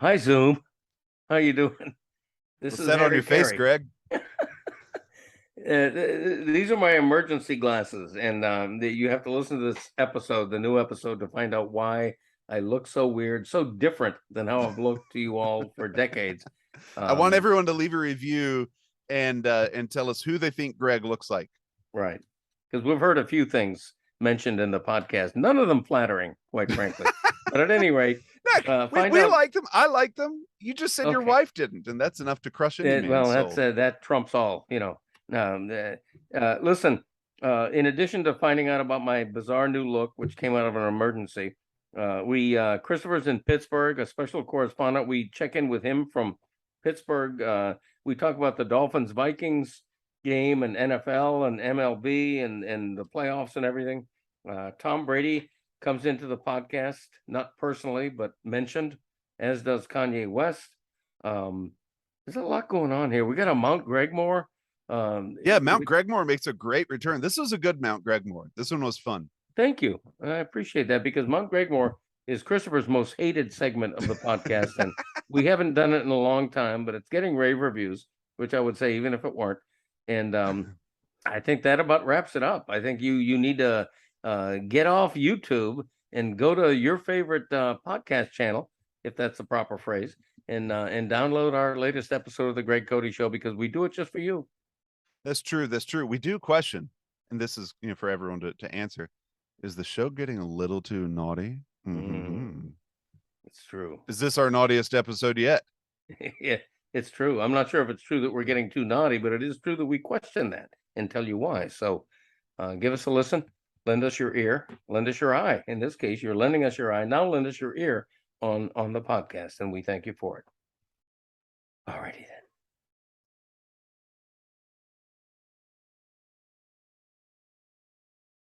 Hi, Zoom. How you doing? This What's is that on Harry your face, Caray. Greg? These are my emergency glasses, and you have to listen to this episode, the new episode, to find out why I look so weird, so different than how I've looked to you all for decades. I want Um, everyone to leave a review and tell us who they think Greg looks like. right, because we've heard a few things mentioned in the podcast, none of them flattering, quite frankly. But at any rate, find We out. like them. I like them. You just said your Okay. wife didn't, and that's enough to crush any man's Well, that's soul. that trumps all, listen, in addition to finding out about my bizarre new look, which came out of an emergency, we Christopher's in Pittsburgh, a special correspondent. We check in with him from Pittsburgh. We talk about the Dolphins-Vikings game and NFL and MLB and the playoffs and everything. Tom Brady comes into the podcast, not personally, but mentioned, as does Kanye West. There's a lot going on here. We got a Mount Gregmore. Yeah, Mount Gregmore makes a great return. This was a good Mount Gregmore. This one was fun. Thank you. I appreciate that because Mount Gregmore is Christopher's most hated segment of the podcast, and we haven't done it in a long time, but it's getting rave reviews, which I would say even if it weren't. And I think that about wraps it up. I think you need to get off YouTube and go to your favorite podcast channel, if that's the proper phrase, and download our latest episode of the Greg Cote Show because we do it just for you. That's true. That's true. We do question, and this is for everyone to answer. Is the show getting a little too naughty? Mm-hmm. It's true. Is this our naughtiest episode yet? Yeah, it's true. I'm not sure if it's true that we're getting too naughty, but it is true that we question that and tell you why. So give us a listen, lend us your ear, lend us your eye. In this case, you're lending us your eye. Now lend us your ear on the podcast, and we thank you for it. All righty then.